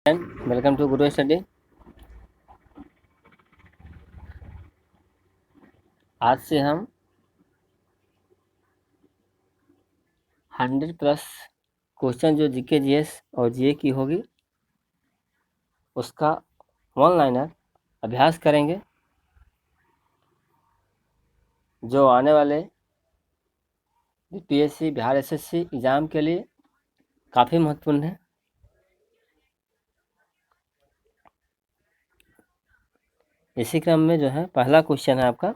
Welcome to Guru study. आज से हम 100+ क्वेश्चन जो जीके जीएस और जीए की होगी उसका वन लाइनर अभ्यास करेंगे, जो आने वाले बीपीएससी बिहार एसएससी एग्ज़ाम के लिए काफ़ी महत्वपूर्ण है। इसी क्रम में जो है पहला क्वेश्चन है आपका,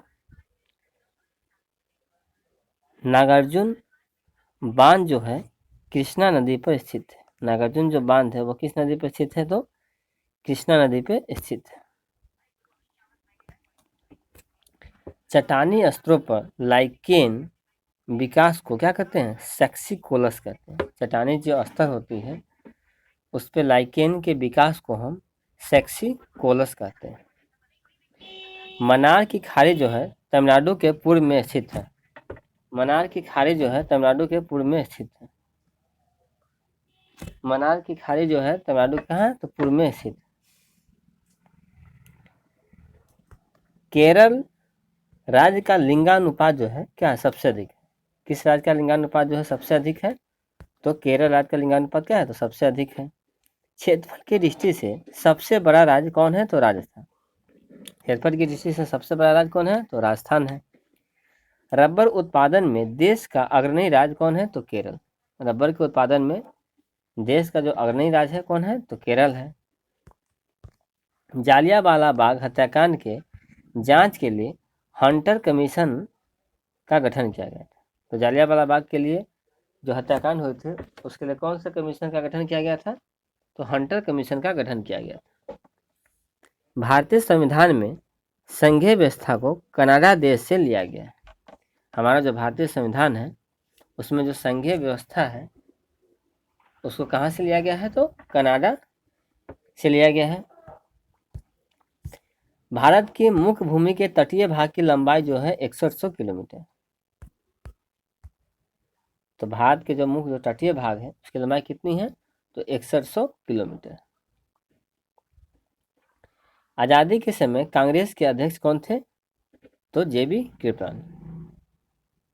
नागार्जुन बांध जो है कृष्णा नदी पर स्थित है। नागार्जुन जो बांध है वो किस नदी पर स्थित है? तो कृष्णा नदी पर स्थित है। चट्टानी स्तरों पर लाइकेन विकास को क्या कहते हैं? सेक्सिकोलस कहते हैं। चट्टानी जो स्तर होती है उस पे लाइकेन के विकास को हम सेक्सिकोलस कहते हैं। मन्नार की खाड़ी जो है तमिलनाडु के पूर्व में स्थित है। मन्नार की खाड़ी जो है तमिलनाडु के पूर्व में स्थित है। मन्नार की खाड़ी जो है तमिलनाडु कहाँ है? तो पूर्व में स्थित। केरल राज्य का लिंगानुपात जो है क्या है? सबसे अधिक है। किस राज्य का लिंगानुपात जो है सबसे अधिक है? तो केरल राज्य का लिंगानुपात क्या है? तो सबसे अधिक है। क्षेत्रफल की दृष्टि से सबसे बड़ा राज्य कौन है? तो राजस्थान। क्षेत्रफल की दृष्टि से सबसे बड़ा राज्य कौन है? तो राजस्थान है। रबर उत्पादन में देश का अग्रणी राज्य कौन है? तो केरल। रबर के उत्पादन में देश का जो अग्रणी राज्य है कौन है? तो केरल है। जालियांवाला बाग हत्याकांड के जांच के लिए हंटर कमीशन का गठन किया गया था। तो जालियांवाला बाग के लिए जो हत्याकांड हुए थे उसके लिए कौन सा कमीशन का गठन किया गया था? तो हंटर कमीशन का गठन किया गया था। भारतीय संविधान में संघीय व्यवस्था को कनाडा देश से लिया गया है। हमारा जो भारतीय संविधान है उसमें जो संघीय व्यवस्था है उसको कहाँ से लिया गया है? तो कनाडा से लिया गया है। भारत की मुख्य भूमि के तटीय भाग की लंबाई जो है 6100 किलोमीटर। तो भारत के जो मुख्य जो तटीय भाग है उसकी लंबाई कितनी है? तो 6100 किलोमीटर। आज़ादी के समय कांग्रेस के अध्यक्ष कौन थे? तो जेबी कृपलानी।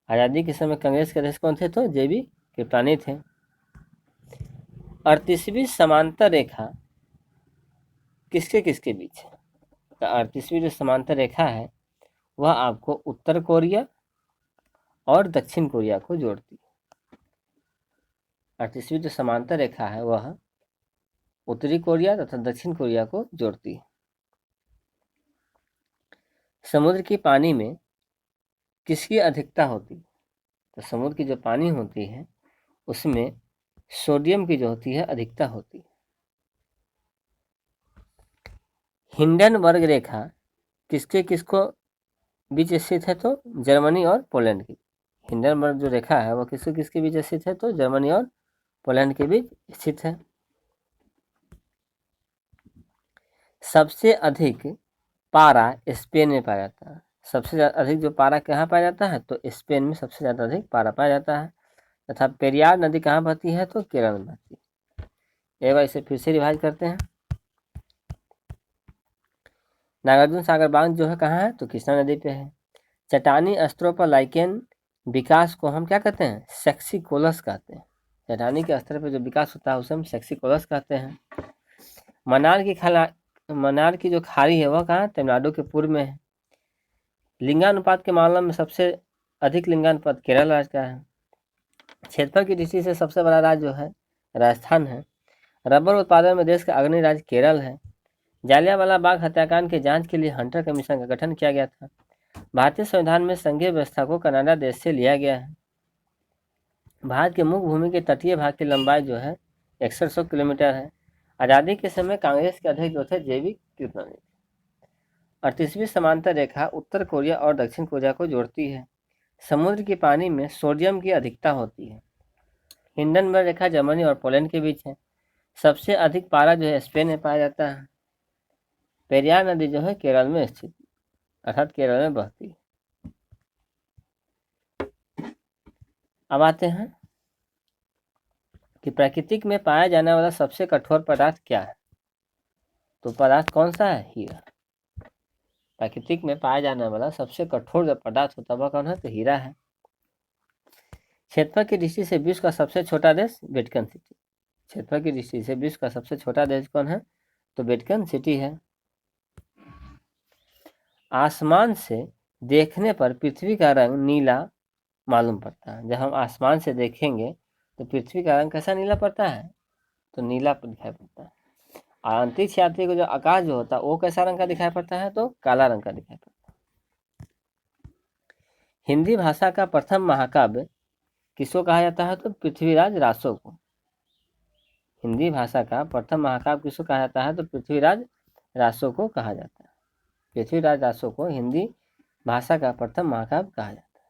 आज़ादी के समय कांग्रेस के अध्यक्ष कौन थे? तो जेबी कृपलानी थे। 38वीं समांतर रेखा किसके किसके बीच है? तो 38वीं जो समांतर रेखा है वह आपको उत्तर कोरिया और दक्षिण कोरिया को जोड़ती है। 38वीं जो समांतर रेखा है वह उत्तरी कोरिया तथा दक्षिण कोरिया को जोड़ती है। समुद्र की पानी में किसकी अधिकता होती है? तो समुद्र की जो पानी होती है उसमें सोडियम की जो होती है अधिकता होती है। हिंडनबर्ग रेखा किसके किसको बीच स्थित है? तो जर्मनी और पोलैंड की। हिंडनबर्ग जो रेखा है वो किसके किसके बीच स्थित है? तो जर्मनी और पोलैंड के बीच स्थित है। सबसे अधिक पारा स्पेन में पाया जाता है। सबसे अधिक जो पारा कहाँ पाया जाता है? तो स्पेन में सबसे ज़्यादा अधिक पारा पाया जाता है। तथा पेरियार नदी कहाँ बहती है? तो केरल में बहती है। एक बार इसे फिर से रिवाइज करते हैं। नागार्जुन सागर बांध जो है कहाँ है? तो कृष्णा नदी पे है। चट्टानी स्तरों पर लाइकेन विकास को हम क्या कहते हैं? सेक्सिकोलस कहते हैं। चट्टानी के स्तर पर जो विकास होता है उसे हम सेक्सिकोलस कहते हैं। मन्नार की जो खाड़ी है वह कहाँ? तमिलनाडु के पूर्व में है। लिंगानुपात के मामले में सबसे अधिक लिंगानुपात केरल राज्य का है। क्षेत्रफल की दृष्टि से सबसे बड़ा राज्य जो है राजस्थान है। रबर उत्पादन में देश का अग्रणी राज्य केरल है। जालियांवाला बाग हत्याकांड की जांच के लिए हंटर कमीशन का गठन किया गया था। भारतीय संविधान में संघीय व्यवस्था को कनाडा देश से लिया गया है। भारत के मुख्य भूमि के तटीय भाग की लंबाई जो है 6100 किलोमीटर है। आज़ादी के समय कांग्रेस के अध्यक्ष जो थे जेबी कृपलानी। 38वीं समांतर रेखा उत्तर कोरिया और दक्षिण कोरिया को जोड़ती है। समुद्र के पानी में सोडियम की अधिकता होती है। हिंडनबर्ग रेखा जर्मनी और पोलैंड के बीच है। सबसे अधिक पारा जो है स्पेन में पाया जाता है। पेरियार नदी जो है केरल में स्थित अर्थात केरल में बहती है। अब आते हैं कि प्रकृति में पाया जाने वाला सबसे कठोर पदार्थ क्या है? तो पदार्थ कौन सा है? हीरा। प्राकृतिक में पाया जाने वाला सबसे कठोर जो पदार्थ होता है वह कौन है? तो हीरा है। क्षेत्रफल की दृष्टि से विश्व का सबसे छोटा देश वेटिकन सिटी। क्षेत्रफल की दृष्टि से विश्व का सबसे छोटा देश कौन है? तो वेटिकन सिटी है। आसमान से देखने पर पृथ्वी का रंग नीला मालूम पड़ता है। जब हम आसमान से देखेंगे तो पृथ्वी का रंग कैसा नीला पड़ता है? तो नीला दिखाई पड़ता है। और अंतरिक्ष यात्री को जो आकाश जो होता है वो कैसा रंग का दिखाई पड़ता है? तो काला रंग का दिखाई पड़ता है। हिंदी भाषा का प्रथम महाकाव्य किसको कहा जाता है? तो पृथ्वीराज रासो को। हिंदी भाषा का प्रथम महाकाव्य किसको कहा जाता है? तो पृथ्वीराज रासो को कहा जाता है। पृथ्वीराज रासो को हिंदी भाषा का प्रथम महाकाव्य कहा जाता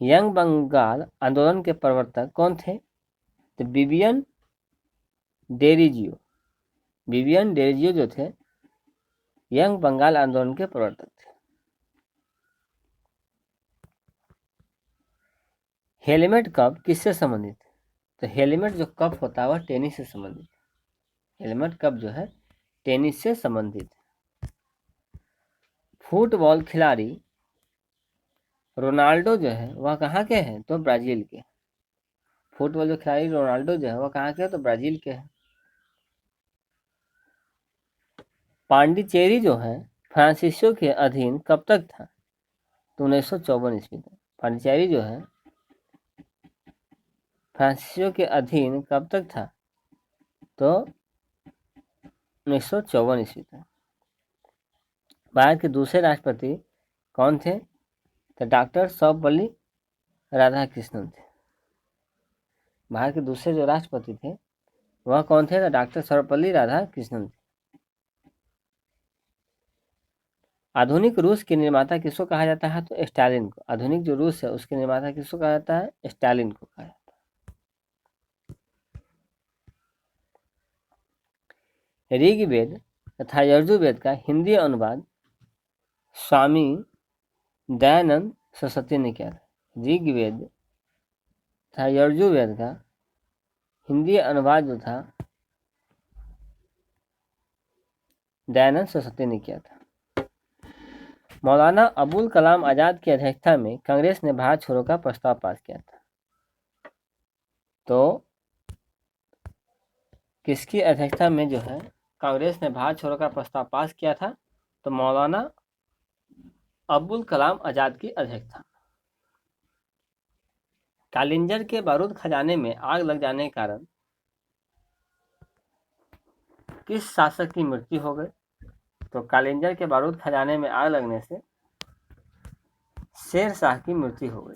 है। यंग बंगाल आंदोलन के प्रवर्तक कौन थे? तो विवियन डेरिजियो। विवियन डेरिजियो जो थे यंग बंगाल आंदोलन के प्रवर्तक थे। हेलमेट कप किससे संबंधित है? तो हेलमेट जो कप होता है वह टेनिस से संबंधित है। हेलमेट कप जो है टेनिस से संबंधित है। फुटबॉल खिलाड़ी रोनाल्डो जो है वह कहाँ के हैं? तो ब्राजील के। फुटबॉल जो खिलाड़ी रोनाल्डो जो है वह कहाँ के हैं? तो ब्राजील के हैं। पांडिचेरी जो है फ्रांसीसियों के अधीन कब तक था? तो 1954 ईस्वी तक। पांडिचेरी जो है फ्रांसीसियों के अधीन कब तक था? तो 1954 ईस्वी तक। भारत के दूसरे राष्ट्रपति कौन थे? तो डॉक्टर सर्वपल्ली राधाकृष्णन थे। भारत के दूसरे जो राष्ट्रपति थे वह कौन थे? तो डॉक्टर सर्वपल्ली राधाकृष्णन थे। आधुनिक रूस के निर्माता किसको कहा जाता है? तो स्टालिन को। आधुनिक जो रूस है उसके निर्माता किसको कहा जाता है? स्टालिन को कहा जाता है। ऋग्वेद तथा यजुर्वेद का हिंदी अनुवाद स्वामी दयानंद सरस्वती ने किया था। ऋग्वेद तथा यजुर्वेद का हिंदी अनुवाद जो था दयानंद सरस्वती ने किया था। मौलाना अबुल कलाम आजाद की अध्यक्षता में कांग्रेस ने भारत छोड़ो का प्रस्ताव पास किया था। तो किसकी अध्यक्षता में जो है कांग्रेस ने भारत छोड़ो का प्रस्ताव पास किया था? तो मौलाना अबुल कलाम आजाद की अध्यक्षता। कालिंजर के बारूद खजाने में आग लग जाने के कारण किस शासक की मृत्यु हो गई? तो कालिंजर के बारूद खजाने में आग लगने से शेर शाह की मृत्यु हो गई।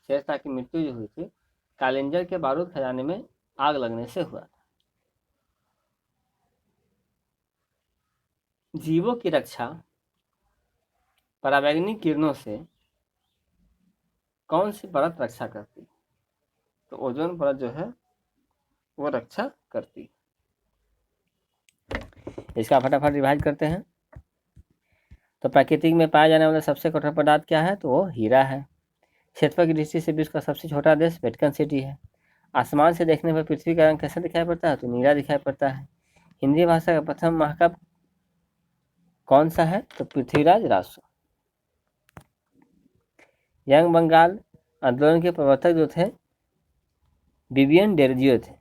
शेर शाह की मृत्यु जो हुई थी कालिंजर के बारूद खजाने में आग लगने से हुआ था। जीवों की रक्षा पराबैंगनी किरणों से कौन सी परत रक्षा करती? तो ओजोन परत जो है वो रक्षा करती। इसका फटाफट रिवाइज करते हैं। तो प्राकृतिक में पाया जाने वाला सबसे कठोर पदार्थ क्या है? तो वो हीरा है। क्षेत्रफल की दृष्टि से विश्व का सबसे छोटा देश वेटिकन सिटी है। आसमान से देखने पर पृथ्वी का रंग कैसा दिखाई पड़ता है? तो नीला दिखाई पड़ता है। हिंदी भाषा का प्रथम महाकाव्य कौन सा है? तो पृथ्वीराज रासो। यंग बंगाल आंदोलन के प्रवर्तक जो थे विवियन डेरोजियो थे।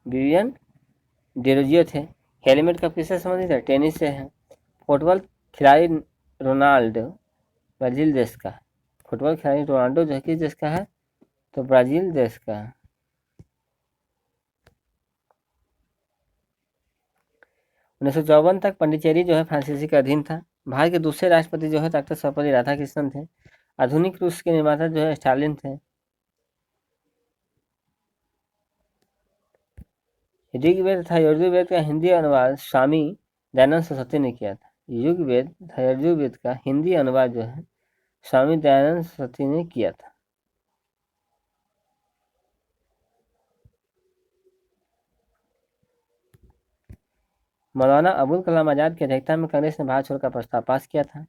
विवियन डेरोजियो थे। हेलमेट कप किससे संबंधित है? टेनिस से है। फुटबॉल खिलाड़ी रोनाल्डो ब्राजील देश का है। फुटबॉल खिलाड़ी रोनाल्डो जो है किस देश का है? तो ब्राजील देश का है। 1954 तक पांडिचेरी जो है फ्रांसीसी का अधीन था। भारत के दूसरे राष्ट्रपति जो है डॉक्टर सर्वपल्ली राधाकृष्णन थे। आधुनिक रूस के निर्माता जो है स्टालिन थे। ऋग्वेद तथा यजुर्वेद का हिंदी अनुवाद स्वामी दयानंद सरस्वती ने किया था। ऋग्वेद तथा यजुर्वेद का हिंदी अनुवाद जो है स्वामी दयानंद सरस्वती ने किया था। मौलाना अबुल कलाम आजाद की अध्यक्षता में कांग्रेस ने भारत छोड़ का प्रस्ताव पास किया था।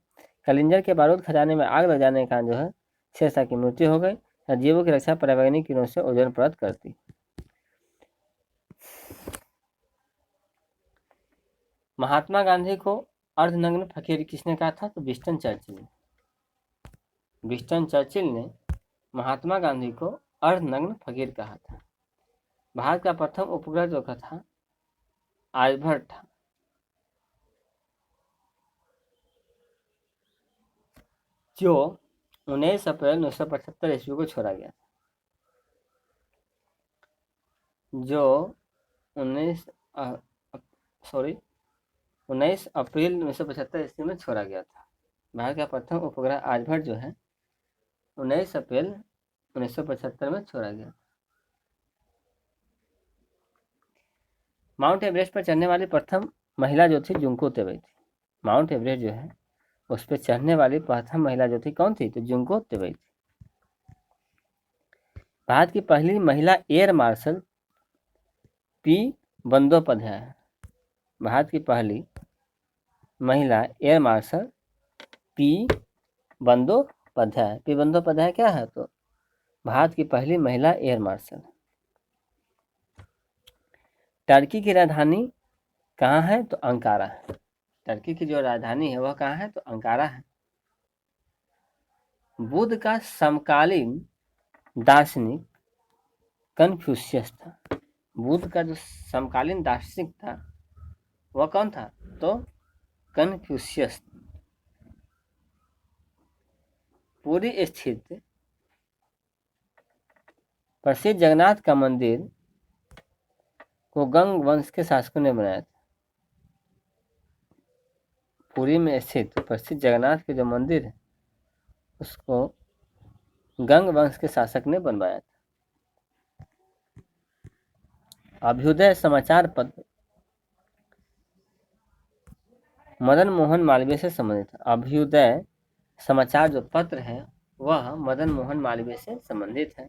कलिंजर के बारूद खजाने में आग लग जाने के कारण जो है शेर शाह की मृत्यु हो गई। जीवों की रक्षा पर्यावरणीय किरणों से ओजोन परत करती। महात्मा गांधी को अर्धनग्न फकीर किसने कहा था? तो विंस्टन चर्चिल ने। विंस्टन चर्चिल ने महात्मा गांधी को अर्धनग्न फकीर कहा था। भारत का प्रथम उपग्रह जो था आर्यभट्ट था, जो 19 अप्रैल 1975 ईस्वी को छोड़ा गया था। जो 19 अप्रैल 1975 ईस्वी में छोड़ा गया था। भारत का प्रथम उपग्रह आर्यभट्ट जो है 19 अप्रैल 1975 में छोड़ा गया। माउंट एवरेस्ट पर चढ़ने वाली प्रथम महिला जो थी जुंको तेबई थी। माउंट एवरेस्ट जो है उस पर चढ़ने वाली प्रथम महिला जो थी कौन थी? तो जुंको तेबई थी। भारत की पहली महिला air marshal P Bandopadhyay. Bharat की पहली महिला air marshal P Bandopadhyay. P Bandopadhyay क्या है? तो भारत की पहली महिला एयर मार्शल। टर्की की राजधानी कहाँ है? तो अंकारा है। टर्की की जो राजधानी है वह कहाँ है? तो अंकारा है। बुद्ध का समकालीन दार्शनिक कन्फ्यूशियस था। बुद्ध का जो समकालीन दार्शनिक था वह कौन था? तो कन्फ्यूशियस। पुरी स्थित प्रसिद्ध जगन्नाथ का मंदिर को गंग वंश के शासकों ने बनाया था। पुरी में स्थित प्रसिद्ध जगन्नाथ के जो मंदिर है उसको गंग वंश के शासक ने बनवाया था। अभ्युदय समाचार पत्र मदन मोहन मालवीय से संबंधित है। अभ्युदय समाचार जो पत्र है वह मदन मोहन मालवीय से संबंधित है।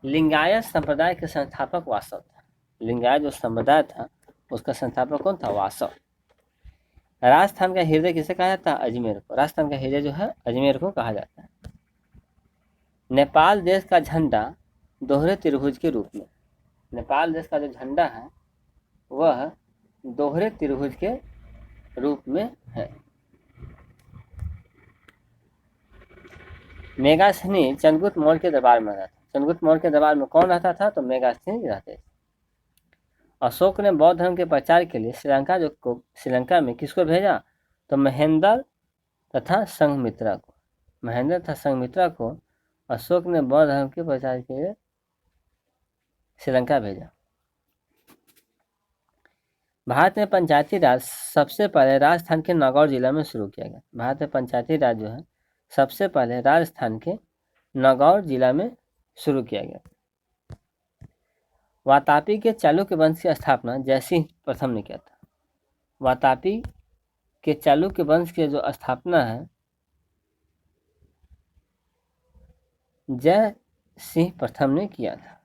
लिंगायत संप्रदाय के संस्थापक वासव था। लिंगायत जो संप्रदाय था उसका संस्थापक कौन था? वासव। राजस्थान का हृदय किसे कहा जाता है? अजमेर को। राजस्थान का हृदय जो है अजमेर को कहा जाता है। नेपाल देश का झंडा दोहरे त्रिभुज के रूप में। नेपाल देश का जो झंडा है वह दोहरे त्रिभुज के रूप में है। मेगास्थनी चंद्रगुप्त मौर्य के दरबार में रहता था। चंद्रगुप्त मौर्य के दरबार में कौन रहता था? तो मेगास्थनी रहते थे। अशोक ने बौद्ध धर्म के प्रचार के लिए श्रीलंका में किसको भेजा? तो महेंद्र तथा संघमित्रा को। महेंद्र तथा संघमित्रा को अशोक ने बौद्ध धर्म के प्रचार के लिए श्रीलंका भेजा। भारत में पंचायती राज सबसे पहले राजस्थान के नागौर जिला में शुरू किया गया। भारत में पंचायती राज जो है सबसे पहले राजस्थान के नागौर जिला में शुरू किया गया। वातापी के चालुक्य वंश की स्थापना जयसिंह प्रथम ने किया था। वातापी के चालुक्य वंश की जो स्थापना है जय सिंह प्रथम ने किया था।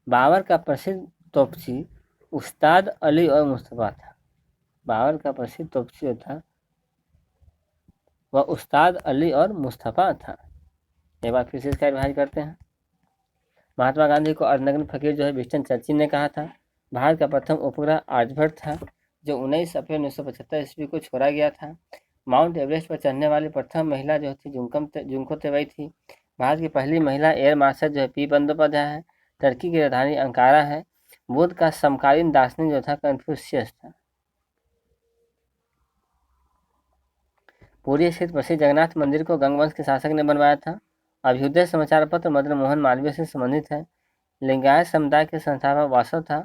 बाबर का प्रसिद्ध तोपची उस्ताद अली और मुस्तफा था। बाबर का प्रसिद्ध तोपची जो था वह उस्ताद अली और मुस्तफा था। एक बार फिर से इसका रिवाइज करते हैं। महात्मा गांधी को अर्धनग्न फकीर जो है विंस्टन चर्चिल ने कहा था। भारत का प्रथम उपग्रह आर्यभट्ट था जो 19 अप्रैल 1975 ईस्वी को छोड़ा गया था। माउंट एवरेस्ट पर चढ़ने वाली प्रथम महिला जो थी जुंको तेबई थी। भारत की पहली महिला एयर मार्शल जो है पी बंदोपाध्याय है। टर्की की राजधानी अंकारा है। बुद्ध का समकालीन दार्शनिक जो था कन्फ्यूशियस था। पुरी स्थित प्रसिद्ध जगन्नाथ मंदिर को गंगवंश के शासक ने बनवाया था। अभ्युदय समाचार पत्र मदन मोहन मालवीय से संबंधित है। लिंगायत समुदाय के संस्थापक वासव था।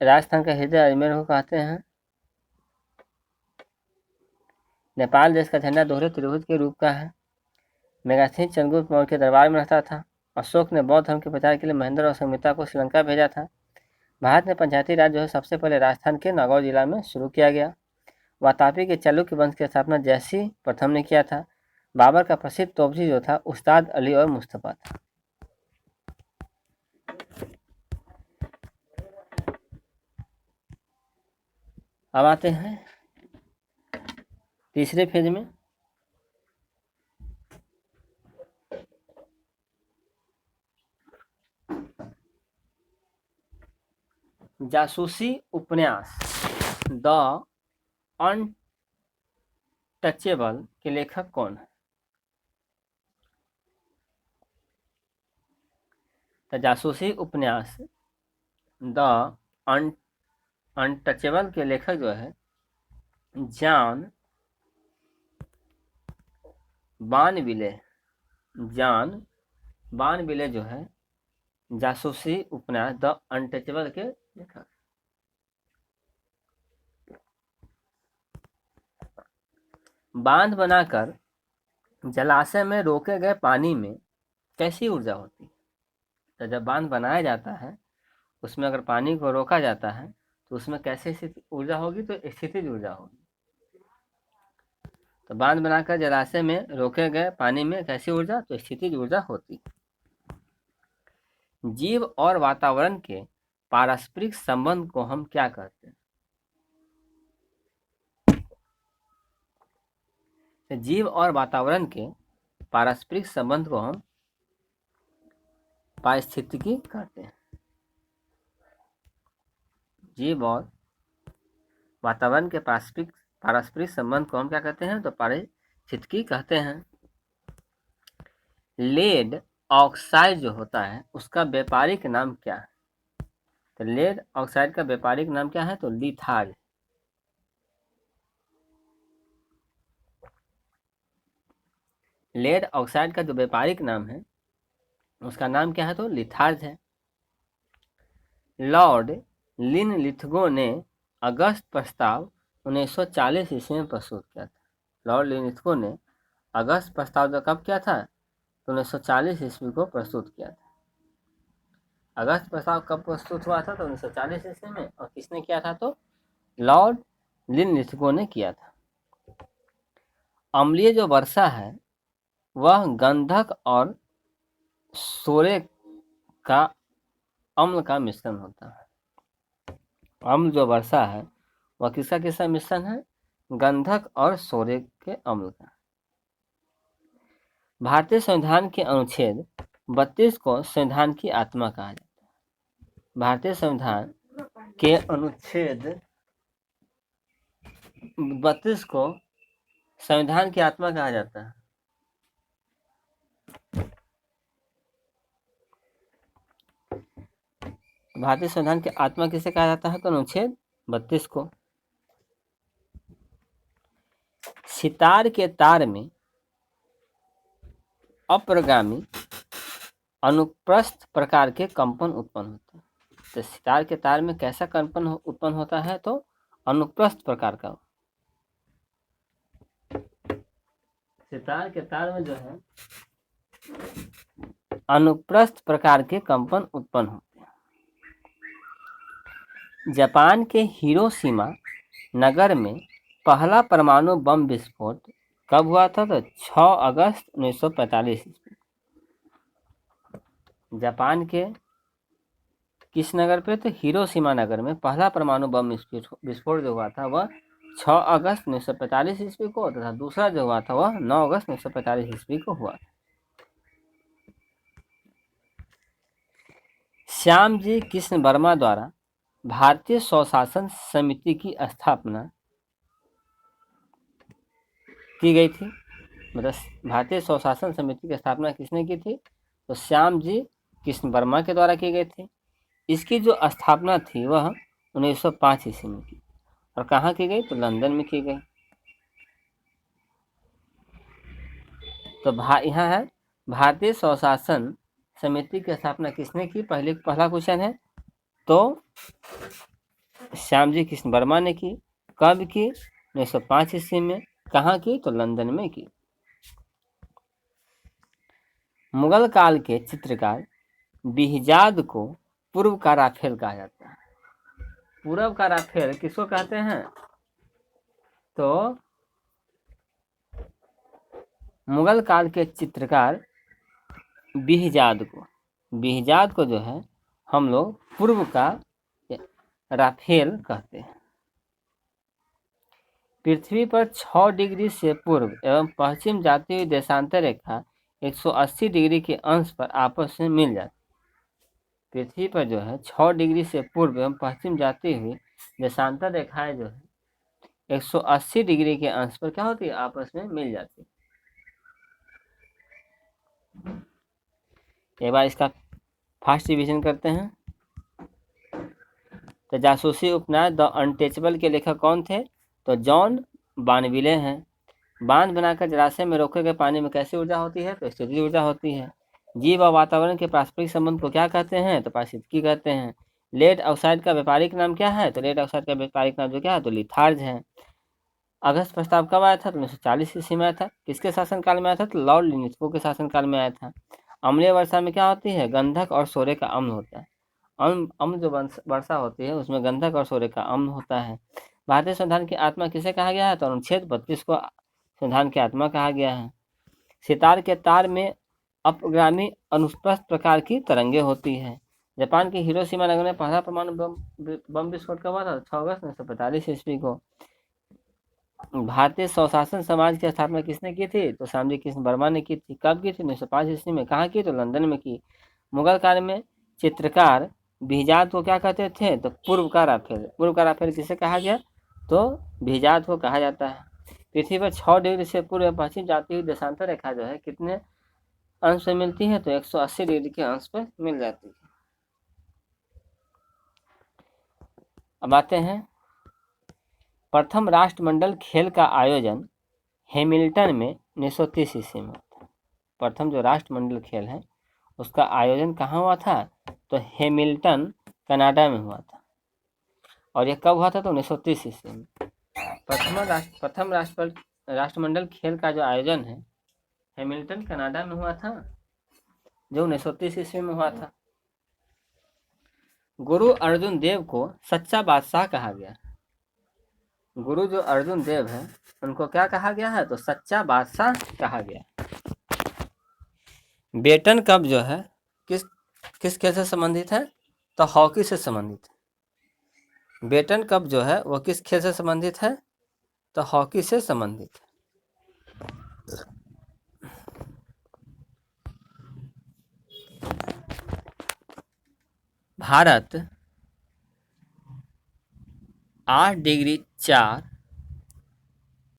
राजस्थान का हृदय अजमेर को कहते हैं। नेपाल देश का झंडा दोहरे त्रिभुज के रूप का है। मेगास्थनी चंद्रगुप्त मौर्य के दरबार में रहता था। अशोक ने बौद्ध धर्म के प्रचार के लिए महेंद्र और संघमित्रा को श्रीलंका भेजा था। भारत में पंचायती राज जो है सबसे पहले राजस्थान के नागौर जिला में शुरू किया गया। वातापी के चालुक्य वंश की स्थापना जयसिंह प्रथम ने किया था। बाबर का प्रसिद्ध तोपची जो था उस्ताद अली और मुस्तफा था। अब आते हैं तीसरे फेज में। जासूसी उपन्यास द अनटचेबल के लेखक कौन है? तो जासूसी उपन्यास द अनटचेबल के लेखक जो है जॉन बानविले जो है जासूसी उपन्यास द अनटचेबल के लेखक। बांध बनाकर जलाशय में रोके गए पानी में कैसी ऊर्जा होती है? तो जब बांध बनाया जाता है उसमें अगर पानी को रोका जाता है तो उसमें कैसी ऊर्जा होगी? तो स्थितिज ऊर्जा होगी। तो बांध बनाकर जलाशय में रोके गए पानी में कैसी ऊर्जा? तो स्थितिज ऊर्जा होती। जीव और वातावरण के पारस्परिक संबंध को हम क्या कहते हैं? तो जीव और वातावरण के पारस्परिक संबंध को हम पारिस्थितिकी कहते हैं। जीव और वातावरण के पारस्परिक संबंध को हम क्या कहते हैं? तो पारिस्थितिकी कहते हैं। लेड ऑक्साइड जो होता है उसका व्यापारिक नाम क्या है? तो लेड ऑक्साइड का व्यापारिक नाम क्या है? तो लिथार्ज। लेड ऑक्साइड का जो व्यापारिक नाम है उसका नाम क्या है? तो लिथार्ज है। लॉर्ड लिनलिथगो ने अगस्त प्रस्ताव 1940 ईस्वी में प्रस्तुत किया था। लॉर्ड लिनलिथगो ने अगस्त प्रस्ताव कब किया था? तो 1940 ईस्वी को प्रस्तुत किया था। अगस्त प्रस्ताव कब प्रस्तुत हुआ था? तो 1940 ईस्वी में। और किसने किया था? तो लॉर्ड लिनलिथगो ने किया था। अम्लीय जो वर्षा है वह गंधक और सोरे का अम्ल का मिश्रण होता है। अम्ल जो वर्षा है वह किसका मिश्रण है? गंधक और सोरे के अम्ल का। भारतीय संविधान के अनुच्छेद 32 को संविधान की आत्मा कहा जाता है। भारतीय संविधान के अनुच्छेद 32 को संविधान की आत्मा कहा जाता है। भारतीय संविधान की आत्मा किसे कहा जाता है? तो अनुच्छेद 32 को। सितार के तार में अप्रगामी अनुप्रस्थ प्रकार के कंपन उत्पन्न होते हैं। तो सितार के तार में कैसा कंपन उत्पन्न होता है? तो अनुप्रस्थ प्रकार का। सितार के तार में जो है अनुप्रस्थ प्रकार के कंपन उत्पन्न होते हैं। जापान के हिरोशिमा नगर में पहला परमाणु बम विस्फोट कब हुआ था? तो 6 अगस्त 1945 ईस्वी। जापान के किस नगर पे? तो हिरोशिमा नगर में पहला परमाणु बम विस्फोट जो हुआ था वह 6 अगस्त 1945 ईस्वी को, तथा दूसरा जो हुआ था वह 9 अगस्त 1945 ईस्वी को हुआ। श्यामजी कृष्ण वर्मा द्वारा भारतीय स्वशासन समिति की स्थापना की गई थी। मतलब भारतीय स्वशासन समिति की स्थापना किसने की थी? तो श्यामजी कृष्ण वर्मा के द्वारा की गई थी। इसकी जो स्थापना थी वह 1905 ईस्वी में की। और कहाँ की गई? तो लंदन में की गई। तो यहाँ है भारतीय स्वशासन समिति की स्थापना किसने की? पहला क्वेश्चन है। तो श्यामजी कृष्ण वर्मा ने की। कब की? 1905 ईस्वी में। कहाँ की? तो लंदन में की। मुगल काल के चित्रकार बिहजाद को पूर्व का राफेल कहा जाता है। पूर्व का राफेल किसको कहते हैं? तो मुगल काल के चित्रकार बिहजाद को जो है हम लोग पूर्व का राफेल कहते हैं। पृथ्वी पर 6 डिग्री से पूर्व एवं पश्चिम जाती हुई देशांतर रेखा 180 डिग्री के अंश पर आपस में मिल जाती। पृथ्वी पर जो है 6 डिग्री से पूर्व एवं पश्चिम जाती हुई देशांतर रेखाएं जो है 180 डिग्री के अंश पर क्या होती है, आपस में मिल जाती है। एक बार इसका फास्ट रिवीजन करते हैं। तो जासूसी उपन्यास द अनटचेबल के लेखक कौन थे? तो जॉन बानविले हैं। बांध बनाकर जलाशय में रोके गए पानी में कैसी ऊर्जा होती है? तो स्थितिज ऊर्जा होती है। जीव और वातावरण के पारस्परिक संबंध को क्या कहते हैं? तो पारिस्थितिकी कहते हैं। लेड ऑक्साइड का व्यापारिक नाम क्या है? तो लेड ऑक्साइड का व्यापारिक नाम जो क्या है? तो लिथार्ज है। अगस्त प्रस्ताव कब आया था? तो 1940 ईस्वी में आया था। किसके शासनकाल में आया था? तो लॉर्ड लिनिथ्रो के शासनकाल में आया था। अम्लीय वर्षा में क्या होती है? गंधक और सोरे का अम्ल होता है। अम्ल जो वर्षा होती है उसमें गंधक और सोरे का अम्ल होता है। भारतीय संविधान की आत्मा किसे कहा गया है? तो अनुच्छेद 32 को संविधान की आत्मा कहा गया है। सितार के तार में अपगामी अनुप्रस्थ प्रकार की तरंगे होती है। जापान के हिरोशिमा नगर में पहला परमाणु बम विस्फोट कब हुआ था? 6 अगस्त 1945 ईस्वी को। भारतीय स्वशासन समाज की स्थापना किसने की थी? तो श्यामजी कृष्ण वर्मा ने की थी। कब की थी? 1905 ईस्वी में। कहाँ की? तो लंदन में की। मुगल काल में चित्रकार बिजात को क्या कहते थे? तो पूर्व का राफेल। पूर्व का राफेल किसे कहा गया? तो बिजात को कहा जाता है। पृथ्वी पर 6 डिग्री से पूर्व पश्चिम जाती हुई देशांतर रेखा जो है कितने अंश में मिलती है? तो 180 डिग्री के अंश पर मिल जाती है। अब आते हैं, प्रथम राष्ट्रमंडल खेल का आयोजन हैमिल्टन में 1930 ईस्वी में था। प्रथम जो राष्ट्रमंडल खेल है उसका आयोजन कहाँ हुआ था? तो हैमिल्टन कनाडा में हुआ था। और यह कब हुआ था? तो 1930 ईस्वी में। प्रथम राष्ट्रमंडल खेल का जो आयोजन है हैमिल्टन कनाडा में हुआ था, जो 1930 ईस्वी में हुआ था। गुरु अर्जुन देव को सच्चा बादशाह कहा गया। गुरु जो अर्जुन देव है उनको क्या कहा गया है? तो सच्चा बादशाह कहा गया। बेटन कप जो है किस किस खेल से संबंधित है? तो हॉकी से संबंधित है। बेटन कप जो है वो किस खेल से संबंधित है? तो हॉकी से संबंधित है। भारत 8 डिग्री 4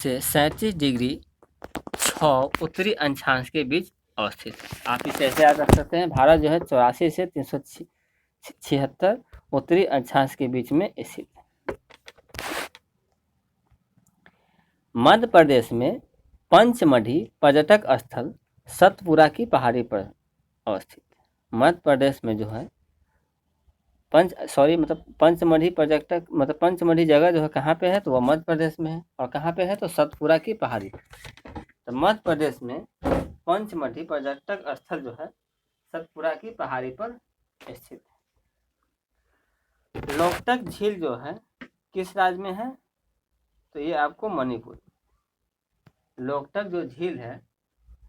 से 37 डिग्री 6 उत्तरी अक्षांश के बीच अवस्थित है। आप इसे ऐसे याद रख सकते हैं, भारत जो है 84 से 376 उत्तरी अक्षांश के बीच में स्थित है। मध्य प्रदेश में पंचमढ़ी पर्यटक स्थल सतपुरा की पहाड़ी पर अवस्थित है। मध्य प्रदेश में जो है पंचमढ़ी पर्यटक पंचमढ़ी जगह जो है कहाँ पे है? तो वह मध्य प्रदेश में है। और कहाँ पे है? तो सतपुरा की पहाड़ी पर। तो मध्य प्रदेश में पंचमढ़ी पर्यटक स्थल जो है सतपुरा की पहाड़ी पर स्थित है। लोकटक झील जो है किस राज्य में है? तो ये आपको मणिपुर। लोकटक जो झील है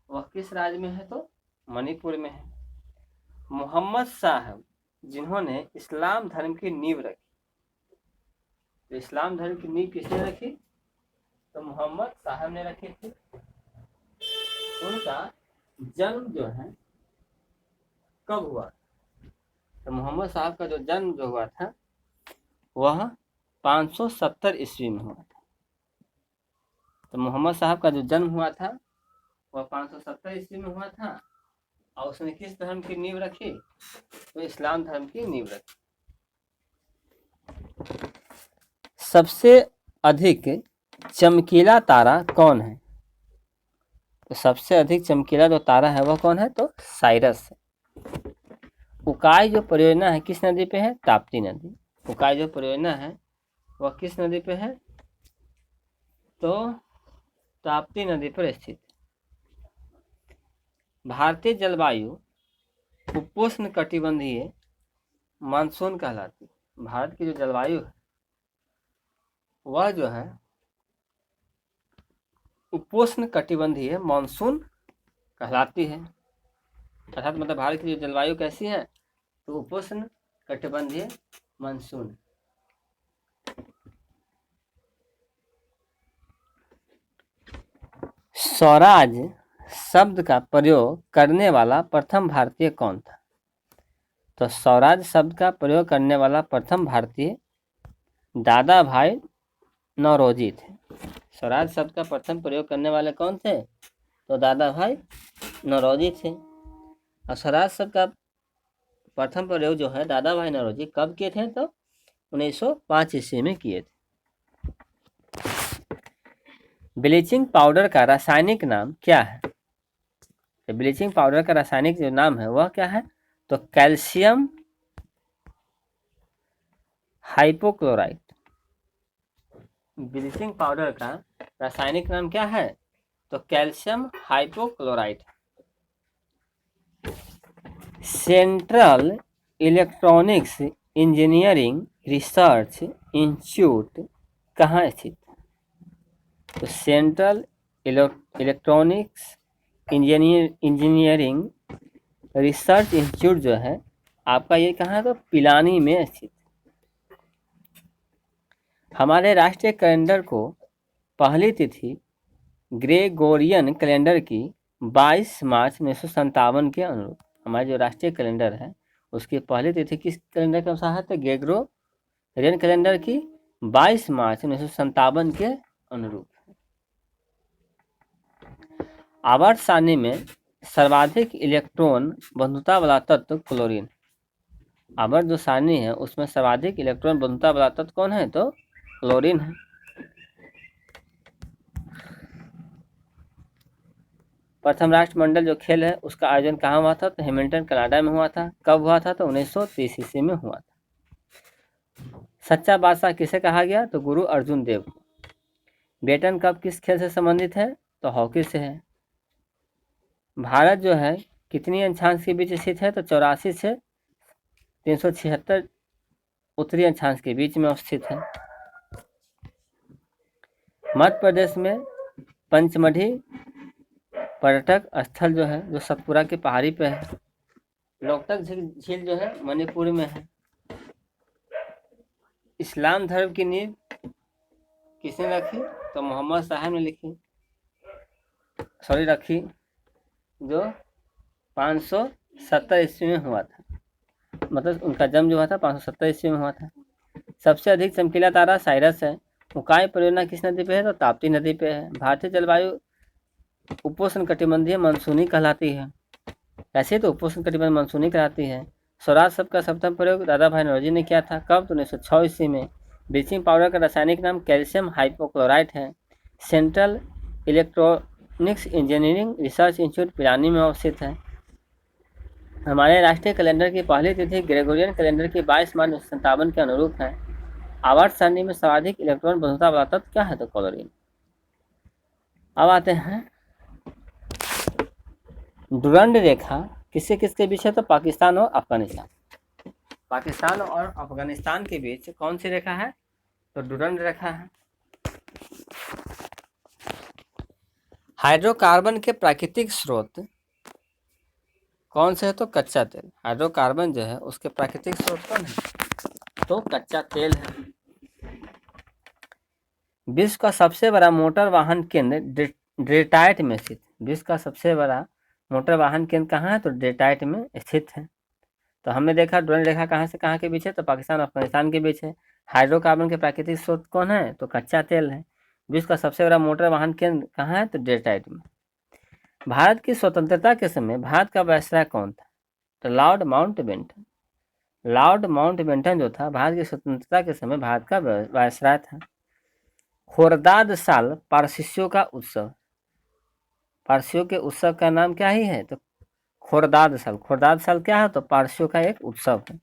वह किस राज्य में है? तो मणिपुर में है। मोहम्मद साहब जिन्होंने इस्लाम धर्म की नींव रखी, तो इस्लाम धर्म की नींव किसने रखी? तो मोहम्मद साहब ने रखी थी। उनका जन्म जो है कब हुआ? तो मोहम्मद साहब का जो जन्म जो हुआ था वह 570 ईस्वी में हुआ था। तो मोहम्मद साहब का जो जन्म हुआ था वह 570 ईस्वी में हुआ था। और उसने किस धर्म की नींव रखी? तो इस्लाम धर्म की नींव रखी। सबसे अधिक चमकीला तारा कौन है? तो सबसे अधिक चमकीला जो तारा है वह कौन है? तो साइरस है। उकाई जो परियोजना है किस नदी पे है? ताप्ती नदी। उकाई जो परियोजना है वह किस नदी पे है? तो ताप्ती नदी पर स्थित। भारतीय जलवायु उपोष्ण कटिबंधीय मानसून कहलाती है। भारत की जो जलवायु है वह जो है उपोष्ण कटिबंधीय मानसून कहलाती है। अर्थात भारत की जो जलवायु कैसी है? तो उपोष्ण कटिबंधीय मानसून। स्वराज शब्द का प्रयोग करने वाला प्रथम भारतीय कौन था? तो स्वराज शब्द का प्रयोग करने वाला प्रथम भारतीय दादा भाई नौरोजी थे। स्वराज शब्द का प्रथम प्रयोग करने वाले कौन थे? तो दादा भाई नौरोजी थे। और स्वराज शब्द का प्रथम प्रयोग जो है दादा भाई नौरोजी कब किए थे? तो 1905 ईस्वी में किए थे। ब्लीचिंग पाउडर का रासायनिक नाम क्या है? तो ब्लीचिंग पाउडर का रासायनिक जो नाम है वह क्या है? तो कैल्शियम हाइपोक्लोराइट। ब्लीचिंग पाउडर का रासायनिक नाम क्या है? तो calcium hypochlorite. Central electronics engineering research institute कहाँ स्थित? तो central electronics engineering research institute जो है आपका ये कहाँ है? तो पिलानी में स्थित। हमारे राष्ट्रीय कैलेंडर को पहली तिथि ग्रेगोरियन कैलेंडर की 22 मार्च 1957 के अनुरूप। हमारे जो राष्ट्रीय कैलेंडर है उसकी पहली तिथि किस कैलेंडर के अनुसार है? तो ग्रेगोरियन कैलेंडर की 22 मार्च 1957 के अनुरूप। आवर्त सारणी में सर्वाधिक इलेक्ट्रॉन बंधुता वाला तत्व क्लोरीन। आवर्त जो सारणी है उसमें सर्वाधिक इलेक्ट्रॉन बंधुता वाला तत्व कौन है? तो क्लोरीन है। प्रथम राष्ट्रमंडल जो खेल है उसका आयोजन कहाँ हुआ था? तो हैमिल्टन कनाडा में हुआ था। कब हुआ था? तो 1930 ईस्वी में हुआ था। सच्चा बादशाह किसे कहा गया? तो गुरु अर्जुन देव को। बेटन कप किस खेल से संबंधित है? तो हॉकी से है। भारत जो है कितनी अक्षांश के बीच स्थित है? तो 84 से 376 उत्तरी अक्षांश के बीच में स्थित है। मध्य प्रदेश में पंचमढ़ी पर्यटक स्थल जो है जो सतपुरा की पहाड़ी पे है। लोकटक झील जो है मणिपुर में है। इस्लाम धर्म की नींव किसने रखी? तो मोहम्मद साहब ने रखी जो 570 ईस्वी में हुआ था। मतलब उनका जन्म जो हुआ था 570 ईस्वी में हुआ था। सबसे अधिक चमकीला तारा साइरस है। उकाई परियोजना किस नदी पे है? तो ताप्ती नदी पे है। भारतीय जलवायु उपोष्ण कटिबंधीय मानसूनी कहलाती है। ऐसे तो उपोष्ण कटिबंधीय मानसूनी कहलाती है। स्वराज शब्द का प्रथम प्रयोग दादा भाई नौरोजी ने किया था। कब? तो 1906 ईस्वी में। ब्लीचिंग पाउडर का रासायनिक नाम कैल्शियम हाइपोक्लोराइट है। Central electronics engineering research institute Pilani में अवस्थित है। हमारे राष्ट्रीय कैलेंडर की पहली तिथि ग्रेगोरियन कैलेंडर की 22 मार्च 1957 के अनुरूप है। आवर्त सारणी में सर्वाधिक इलेक्ट्रॉन बंधुता वाला तत्व क्या है? तो क्लोरीन। अब आते हैं डुरंड रेखा किससे किसके बीच है? तो पाकिस्तान और अफगानिस्तान। पाकिस्तान और अफगानिस्तान के बीच कौन सी रेखा है? तो डुरंड रेखा है। हाइड्रोकार्बन के प्राकृतिक स्रोत कौन से है? तो कच्चा तेल। हाइड्रोकार्बन जो है उसके प्राकृतिक स्रोत कौन है? तो कच्चा तेल है। विश्व का सबसे बड़ा मोटर वाहन केंद्र डेट्रॉइट में स्थित। विश्व का सबसे बड़ा मोटर वाहन केंद्र कहाँ है? तो डेट्रॉइट में स्थित है। तो हमने देखा डुरंड रेखा कहाँ से कहाँ के बीच है? तो पाकिस्तान और अफगानिस्तान के बीच है। हाइड्रोकार्बन के प्राकृतिक स्रोत कौन है? तो कच्चा तेल है। विश्व का सबसे बड़ा मोटर वाहन केंद्र कहाँ है? तो डेट्रॉइट में। भारत की स्वतंत्रता के समय भारत का वायसराय कौन था? तो लॉर्ड माउंटबेटन। लॉर्ड माउंटबेटन जो था भारत की स्वतंत्रता के समय भारत का वायसराय था। खोरदाद साल पारसियों का उत्सव। पारसियों के उत्सव का नाम क्या ही है? तो खोरदाद साल। खोरदाद साल क्या है? तो पारसियों का एक उत्सव है।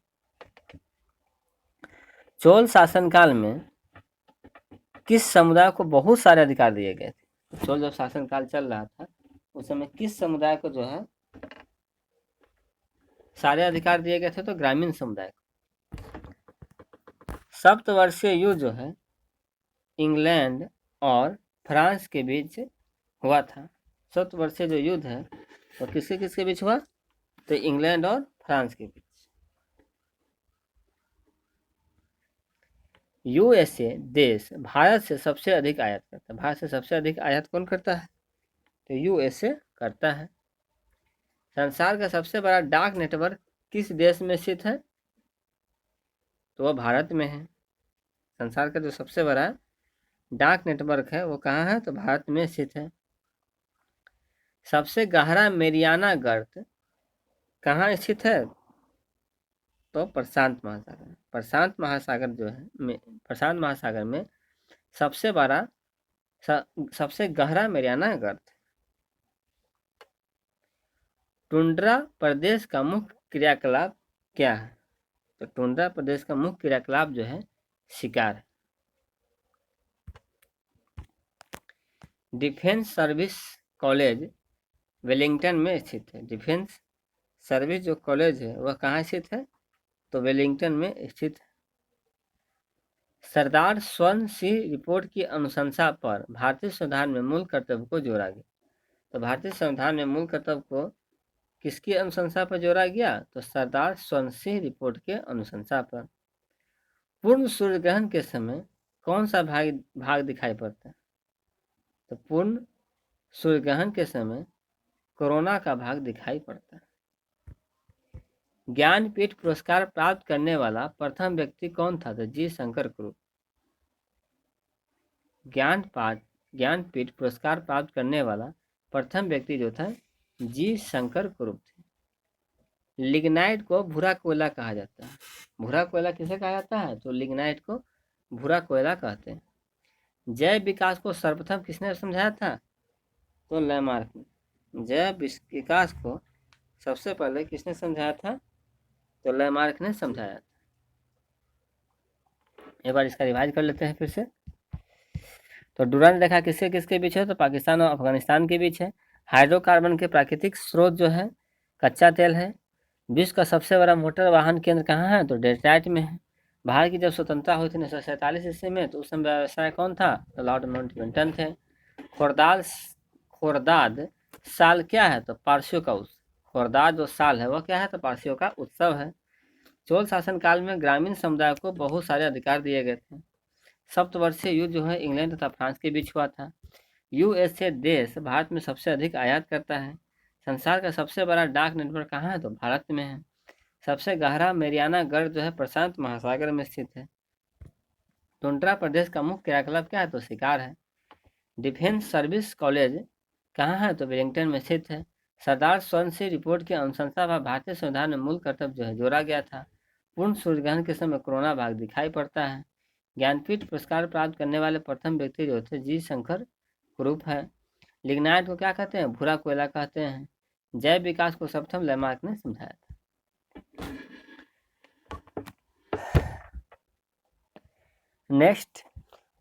चोल शासनकाल में किस समुदाय को बहुत सारे अधिकार दिए गए थे? चोल जब शासनकाल चल रहा था उस समय किस समुदाय को जो है सारे अधिकार दिए गए थे? तो ग्रामीण समुदाय को। सप्तवर्षीय युद्ध जो है इंग्लैंड और फ्रांस के बीच हुआ था। सप्तवर्षीय जो युद्ध है तो किसके किसके बीच हुआ? तो इंग्लैंड और फ्रांस के बीच। यूएसए देश भारत से सबसे अधिक आयात करता है। भारत से सबसे अधिक आयात कौन करता है? तो यूएसए करता है। संसार का सबसे बड़ा डाक नेटवर्क किस देश में स्थित है? तो वह भारत में है। संसार का जो सबसे बड़ा डाक नेटवर्क है वो कहाँ है? तो भारत में स्थित है। सबसे गहरा मेरियाना गर्त कहाँ स्थित है? तो प्रशांत महासागर। प्रशांत महासागर जो है प्रशांत महासागर में सबसे बड़ा सबसे गहरा मेरियाना गर्त। टुंड्रा प्रदेश का मुख्य क्रियाकलाप क्या है? तो टुंड्रा प्रदेश का मुख्य क्रियाकलाप जो है शिकार है। डिफेंस सर्विस कॉलेज वेलिंगटन में स्थित है। डिफेंस सर्विस जो कॉलेज है वह कहाँ स्थित है? तो वेलिंगटन में स्थित है। सरदार स्वर्ण सिंह रिपोर्ट की अनुशंसा पर भारतीय संविधान में मूल कर्तव्य को जोड़ा गया। तो भारतीय संविधान में मूल कर्तव्य को किसकी अनुशंसा पर जोड़ा गया? तो सरदार स्वर्ण सिंह रिपोर्ट के अनुशंसा पर। पूर्ण सूर्य ग्रहण के समय कौन सा भाग दिखाई पड़ता है? तो पूर्ण सूर्य ग्रहण के समय कोरोना का भाग दिखाई पड़ता है। ज्ञानपीठ पुरस्कार प्राप्त करने वाला प्रथम व्यक्ति कौन था? तो जी शंकर कुरुप। ज्ञानपीठ पुरस्कार प्राप्त करने वाला प्रथम व्यक्ति जो था जी शंकर कुरुप थे। लिग्नाइट को भूरा कोयला कहा जाता है। भूरा कोयला किसे कहा जाता है? तो लिग्नाइट को भूरा कोयला कहते हैं। जैव विकास को सर्वप्रथम किसने समझाया था? तो लैमार्क ने। जैव विकास को सबसे पहले किसने समझाया था? तो लैमार्क ने समझाया था। एक बार इसका रिवाइज कर लेते हैं फिर से। तो डुरांड रेखा किसके किसके बीच है? तो पाकिस्तान और अफगानिस्तान के बीच है। हाइड्रोकार्बन के प्राकृतिक स्रोत जो है कच्चा तेल है। विश्व का सबसे बड़ा मोटर वाहन केंद्र कहाँ है? तो डेट्रॉइट में है। भारत की जब स्वतंत्रता हुई थी 1947 ईस्वी में, तो उस समय व्यवसाय कौन था? तो लॉर्ड माउंटबेटन थे। खोरदाद साल क्या है? तो पारसियों का उत्सव। खोरदाद जो साल है वह क्या है? तो पारसियों का उत्सव है। चोल शासनकाल में ग्रामीण समुदाय को बहुत सारे अधिकार दिए गए थे। सप्तवर्षीय युद्ध जो है इंग्लैंड तथा फ्रांस के बीच हुआ था। यूएसए देश भारत में सबसे अधिक आयात करता है। संसार का सबसे बड़ा डाक नेटवर्क कहाँ है? तो भारत में है। सबसे गहरा मेरियाना गर्त जो है प्रशांत महासागर में स्थित है। टुंड्रा प्रदेश का मुख्य क्रियाकलाप क्या है? तो शिकार है। डिफेंस सर्विस कॉलेज कहाँ है? तो वेलिंगटन में स्थित है। सरदार स्वर्ण सिंह रिपोर्ट की अनुशंसा पर भारतीय संविधान में मूल कर्तव्य जो है जोड़ा गया था। पूर्ण सूर्य ग्रहण के समय कोरोना भाग दिखाई पड़ता है। ज्ञानपीठ पुरस्कार प्राप्त करने वाले प्रथम व्यक्ति जो थे जी शंकर कुरुप है। लिग्नाइट को क्या कहते हैं? भूरा कोयला कहते हैं। जैव विकास को सर्वप्रथम लैमार्क ने समझाया था। नेक्स्ट,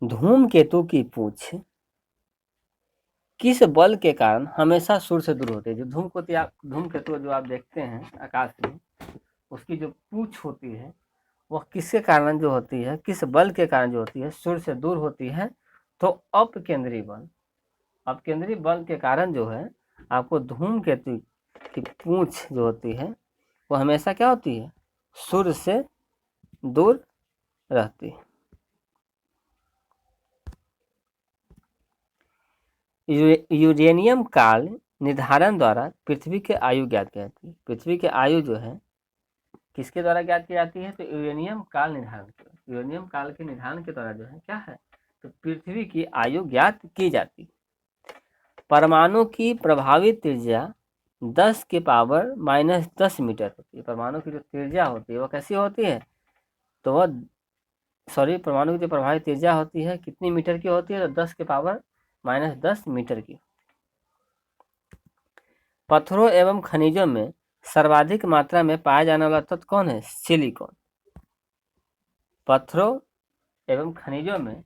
धूमकेतु की पूंछ किस बल के कारण हमेशा सूर्य से दूर होती है? जो धूमकेतु जो आप देखते हैं आकाश में, उसकी जो पूंछ होती है वह किसके कारण जो होती है, किस बल के कारण जो होती है सूर्य से दूर होती है? तो अपकेंद्री बल। अपकेंद्री बल के कारण जो है आपको धूमकेतु की पूंछ जो होती है वो हमेशा क्या होती है? सूर्य से दूर रहती है। यूरेनियम काल निर्धारण द्वारा पृथ्वी की आयु ज्ञात की जाती है। पृथ्वी की आयु जो है किसके द्वारा ज्ञात की जाती है? तो यूरेनियम काल निर्धारण। यूरेनियम काल के निर्धारण के द्वारा जो है क्या है? तो पृथ्वी की आयु ज्ञात की जाती है। परमाणु की प्रभावित त्रिज्या 10⁻⁻10 मीटर होती है। परमाणु की जो त्रिज्या होती है वह कैसी होती है? तो वह परमाणु की जो प्रभावित त्रिज्या होती है कितनी मीटर की होती है? तो 10⁻10 मीटर की। पत्थरों एवं खनिजों में सर्वाधिक मात्रा में पाया जाने वाला तत्व कौन है? सिलिकॉन। पत्थरों एवं खनिजों में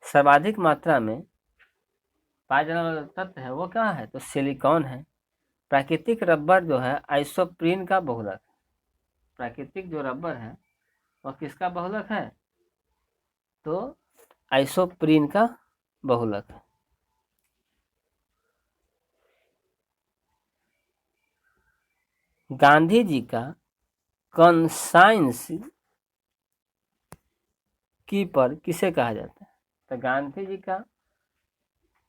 सर्वाधिक मात्रा में पाया जाने वाला तत्व है वो क्या है? तो सिलिकॉन है। प्राकृतिक रबर जो है आइसोप्रीन का बहुलक। प्राकृतिक जो रबर है वह किसका बहुलक है? तो आइसोप्रीन का बहुलक है। गांधी जी का कॉन्साइंस कीपर किसे कहा जाता है? तो गांधी जी का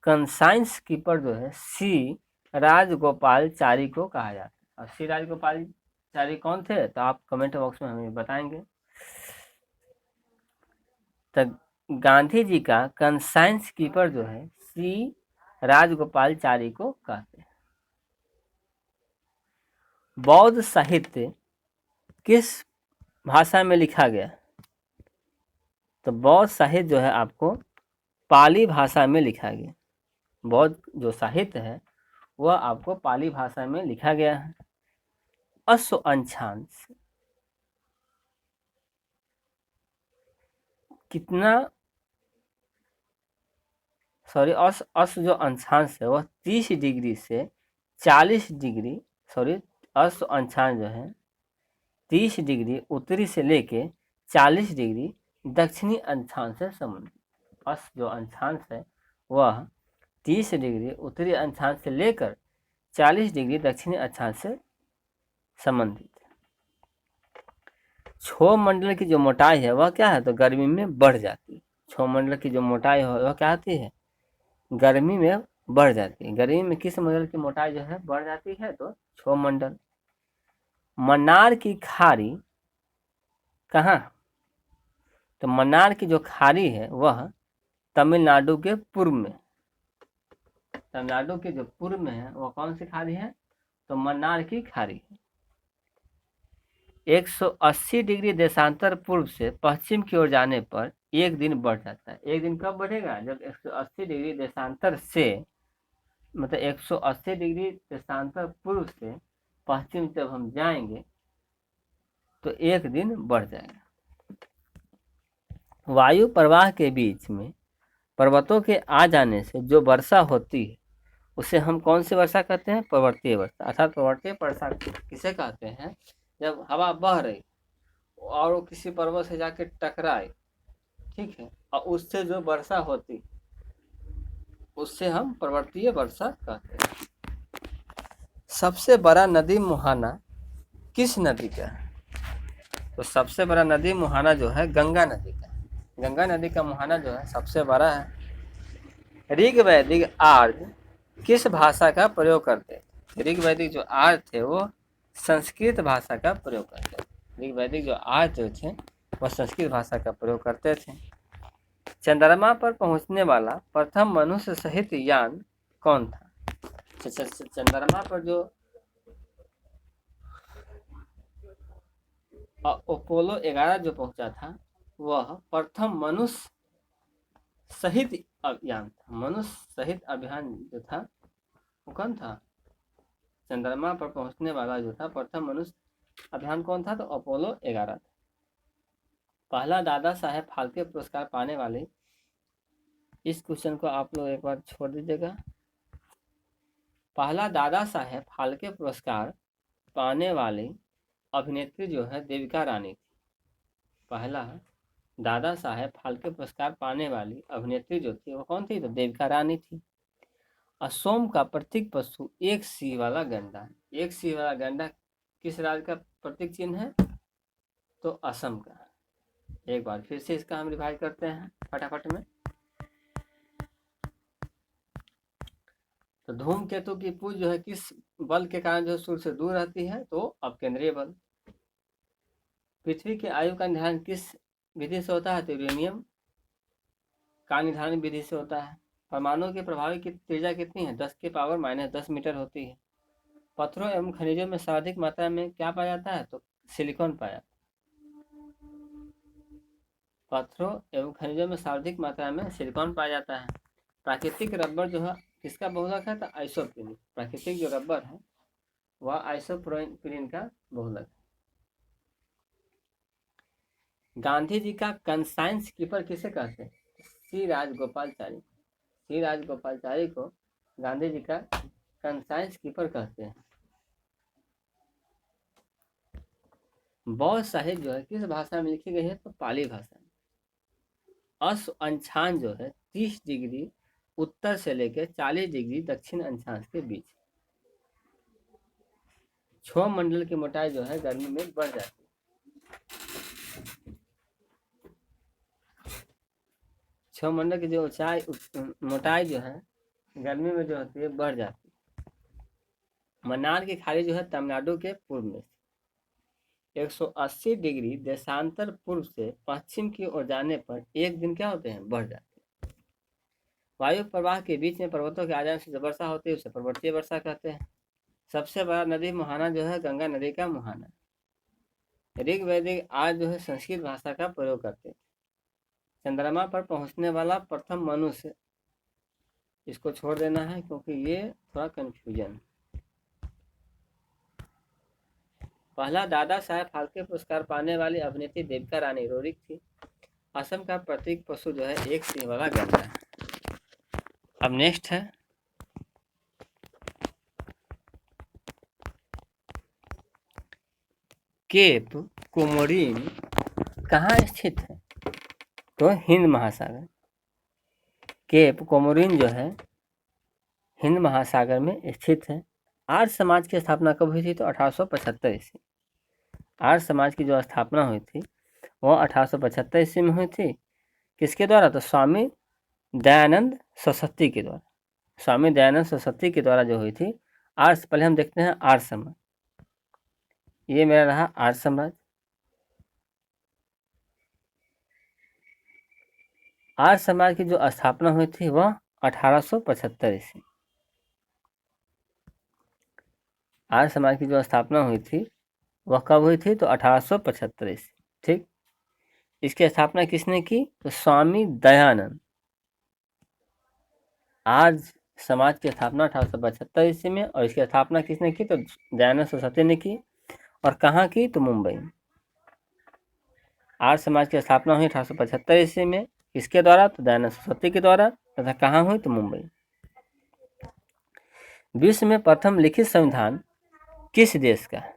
कंसाइंस कीपर जो है सी राजगोपालाचारी को कहा जाता है। और सी राजगोपालाचारी चारी कौन थे, तो आप कमेंट बॉक्स में हमें बताएंगे। तो गांधी जी का कंसाइंस कीपर जो है श्री राजगोपालचारी को कहते हैं। बौद्ध साहित्य किस भाषा में लिखा गया, तो बौद्ध साहित्य जो है आपको पाली भाषा में लिखा गया। बौद्ध जो साहित्य है वह आपको पाली भाषा में लिखा गया है। अश्व अंशांश कितना, सॉरी, अश्व जो अंशांश है वह 30 डिग्री से 40 डिग्री, सॉरी, अश्व अंशांश जो है 30 डिग्री उत्तरी से लेके 40 डिग्री दक्षिणी अंशांश से संबंधित। अश्व जो अंशांश है वह 30 डिग्री उत्तरी अक्षांश से लेकर 40 डिग्री दक्षिणी अक्षांश से संबंधित। क्षोभ मंडल की जो मोटाई है वह क्या है, तो गर्मी में बढ़ जाती है। क्षोभ मंडल की जो मोटाई है वह क्या होती है, गर्मी में बढ़ जाती है। गर्मी में किस मंडल की मोटाई जो है बढ़ जाती है, तो क्षोभ मंडल। मन्नार की खाड़ी कहाँ, तो मन्नार की जो खाड़ी है वह तमिलनाडु के पूर्व में, तमिलनाडु के जो पूर्व में है वह कौन सी खाड़ी है, तो मन्नार की खाड़ी है। 180 डिग्री देशांतर पूर्व से पश्चिम की ओर जाने पर एक दिन बढ़ जाता है। एक दिन कब बढ़ेगा, जब 180 डिग्री देशांतर से, मतलब 180 डिग्री देशांतर पूर्व से पश्चिम जब हम जाएंगे तो एक दिन बढ़ जाएगा। वायु प्रवाह के बीच में पर्वतों के आ जाने से जो वर्षा होती है उसे हम कौन सी वर्षा कहते हैं, पर्वतीय वर्षा। अर्थात पर्वतीय वर्षा किसे कहते हैं, जब हवा बह रही और वो किसी पर्वत से जाके टकराए, ठीक है, और उससे जो वर्षा होती उससे हम पर्वतीय वर्षा कहते हैं। सबसे बड़ा नदी मुहाना किस नदी का है, तो सबसे बड़ा नदी मुहाना जो है गंगा नदी का है। गंगा नदी का मुहाना जो है सबसे बड़ा है। ऋग वैदिक आर्य किस भाषा का प्रयोग करते थे, ऋग वैदिक जो आर्य थे वो संस्कृत भाषा का प्रयोग करते थे। ऋग वैदिक जो आर्य जो थे वह संस्कृत भाषा का प्रयोग करते थे। चंद्रमा पर पहुंचने वाला प्रथम मनुष्य सहित यान कौन था, चंद्रमा पर जो अपोलो 11 जो पहुंचा था वह प्रथम मनुष्य सहित अभियान था। मनुष्य सहित अभियान जो था वो कौन था, चंद्रमा पर पहुंचने वाला जो था प्रथम मनुष्य अभियान कौन था, तो अपोलो 11 था। पहला दादा साहेब फाल्के पुरस्कार पाने वाले, इस क्वेश्चन को आप लोग एक बार छोड़ दीजिएगा। पहला दादा साहेब फाल्के पुरस्कार पाने वाली अभिनेत्री जो है देविका रानी थी। पहला दादा साहेब फाल्के पुरस्कार पाने वाली अभिनेत्री जो थी वो कौन थी, तो देविका रानी थी। असोम का प्रतीक पशु एक सिंह वाला गंडा है। एक सिंह वाला गंडा किस राज्य का प्रतीक चिन्ह है, तो असम का। एक बार फिर से इसका हम रिवाइज करते हैं फटाफट में। तो धूमकेतु की पूछ जो है किस बल के कारण जो सूर्य से दूर रहती है, तो अपकेंद्रीय बल। पृथ्वी की आयु का निर्धारण किस विधि से होता है, तो यूरेनियम का निर्धारण विधि से होता है। परमाणु के प्रभावी की त्रिज्या कितनी है, 10⁻⁻10 मीटर होती है। पत्थरों एवं खनिजों में सर्वाधिक मात्रा में क्या पाया जाता है, तो सिलिकॉन पाया। पत्थरों एवं खनिजों में सर्वाधिक मात्रा में सिलिकॉन पाया जाता है। प्राकृतिक रबर जो है किसका बहुलक है, तो आइसोप्रीन। प्राकृतिक जो रबर है वह आइसोप्रीन का बहुलक है। गांधी जी का कंसाइंस कीपर किसे कहते हैं, श्री राजगोपालचारी। श्री राजगोपालचारी को गांधी जी का कंसाइंस कीपर कहते हैं। बौद्ध साहित्य जो है किस भाषा में लिखी गई है, तो पाली भाषा में। अश्व अंशांश जो है 30 डिग्री उत्तर से लेकर 40 डिग्री दक्षिण अंशांश के बीच। क्षोभ मंडल की मोटाई जो है गर्मी में बढ़ जाती है। क्षोभ मंडल की जो ऊंचाई मोटाई जो है गर्मी में जो होती है बढ़ जाती है। मन्नार की खाड़ी जो है तमिलनाडु के पूर्व में। 180 डिग्री देशांतर पूर्व से पश्चिम की ओर जाने पर एक दिन क्या होते हैं, बढ़ जाते हैं। वायु प्रवाह के बीच में पर्वतों के आ जाने से जो वर्षा होती है उसे पर्वतीय वर्षा कहते हैं। सबसे बड़ा नदी मुहाना जो है गंगा नदी का मुहाना। ऋग्वैदिक आज जो है संस्कृत भाषा का प्रयोग करते थे। चंद्रमा पर पहुंचने वाला प्रथम मनुष्य, इसको छोड़ देना है क्योंकि ये थोड़ा कंफ्यूजन। पहला दादा साहेब फाल्के पुरस्कार पाने वाली अभिनेत्री देविका रानी रोरिक थी। असम का प्रतीक पशु जो है एक सिंह वाला गैंडा है। अब नेक्स्ट है केप कोमोरिन कहाँ स्थित है, तो हिंद महासागर। केप कोमोरिन जो है हिंद महासागर में स्थित है। आर्य समाज की स्थापना कब हुई थी, तो 1875 ईस्वी। आर्य समाज की जो स्थापना हुई थी वो 1875 ईस्वी में हुई थी। किसके द्वारा, तो स्वामी दयानंद सरस्वती के द्वारा। स्वामी दयानंद सरस्वती के द्वारा जो हुई थी। आर्य, पहले हम देखते हैं आर्य समाज। ये मेरा रहा आर्य समाज। आर्य समाज की जो स्थापना हुई थी वह 1875 ईस्वी। आर्य समाज की जो स्थापना हुई थी वह कब हुई थी, तो 1875 ईस्वी। ठीक, इसकी स्थापना किसने की, तो स्वामी दयानंद। आर्य समाज की स्थापना 1875 ईस्वी में, और इसकी स्थापना किसने की, तो दयानंद सरस्वती ने की। और कहाँ की, तो मुंबई में। आर्य समाज की स्थापना हुई 1875 ईस्वी में, किसके द्वारा, तो दयानंद सरस्वती के द्वारा, तथा कहाँ हुई, तो मुंबई। विश्व में प्रथम लिखित संविधान किस देश का है,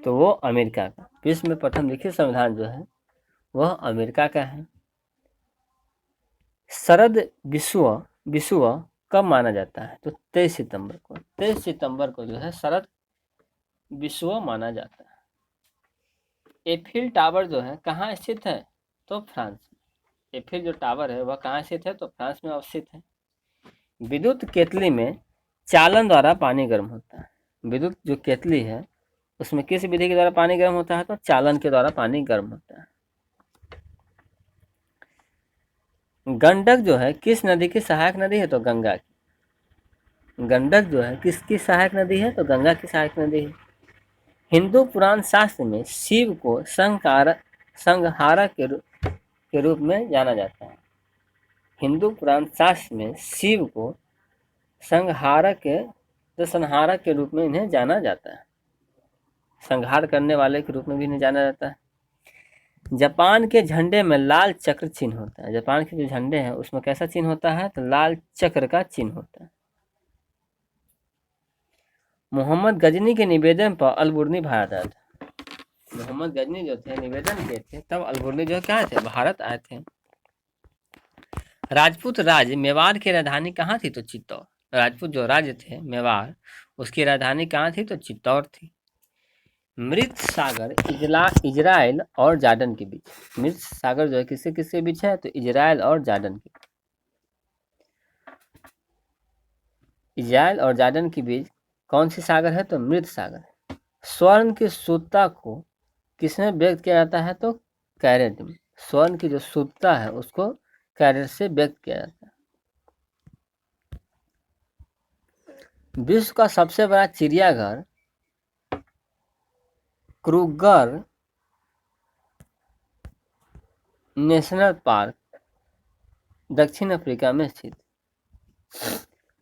तो वो अमेरिका का। विश्व में प्रथम लिखित संविधान जो है वह अमेरिका का है। शरद विश्व कब माना जाता है, तो 23 सितंबर को। 23 सितंबर को जो है शरद विश्व माना जाता है। एफिल टावर जो है कहाँ स्थित है, तो फ्रांस में। एफिल जो टावर है वह कहाँ स्थित है, तो फ्रांस में अवस्थित है। विद्युत केतली में चालन द्वारा पानी गर्म होता है। विद्युत जो केतली है उसमें किस विधि के द्वारा पानी गर्म होता है, तो चालन के द्वारा पानी गर्म होता है। गंडक जो है किस नदी की सहायक नदी है, तो गंगा की। गंडक जो है किसकी सहायक नदी है, तो गंगा की सहायक नदी है। हिंदू पुराण शास्त्र में शिव को संहारक के रूप में जाना जाता है। हिंदू पुराण शास्त्र में शिव को संहारक के रूप में इन्हें जाना जाता है। संहार करने वाले के रूप में भी इन्हें जाना जाता है। जापान के झंडे में लाल चक्र चिन्ह होता है। जापान के जो झंडे हैं उसमें कैसा चिन्ह होता है, तो लाल चक्र का चिन्ह होता है। मोहम्मद गजनी के निवेदन पर अलबुर्नी भारत आया था। मोहम्मद गजनी जो थे निवेदन किए थे, तब अलबुर्नी जो क्या थे, भारत आए थे। राजपूत राज्य मेवाड़ की राजधानी कहाँ थी, तो चित्तौड़। राजपूत जो राज्य थे मेवाड़, उसकी राजधानी कहाँ थी, तो चित्तौड़ थी। मृत सागर इजराइल और जॉर्डन के बीच। मृत सागर जो है किसके किसके बीच है, तो इजराइल और जॉर्डन के। इजराइल और जॉर्डन के बीच कौन सी सागर है, तो मृत सागर। स्वर्ण की शुद्धता को किसमें व्यक्त किया जाता है, तो कैरेट में। स्वर्ण की जो शुद्धता है उसको कैरेट से व्यक्त किया जाता है। विश्व का सबसे बड़ा चिड़ियाघर क्रूगर नेशनल पार्क दक्षिण अफ्रीका में स्थित।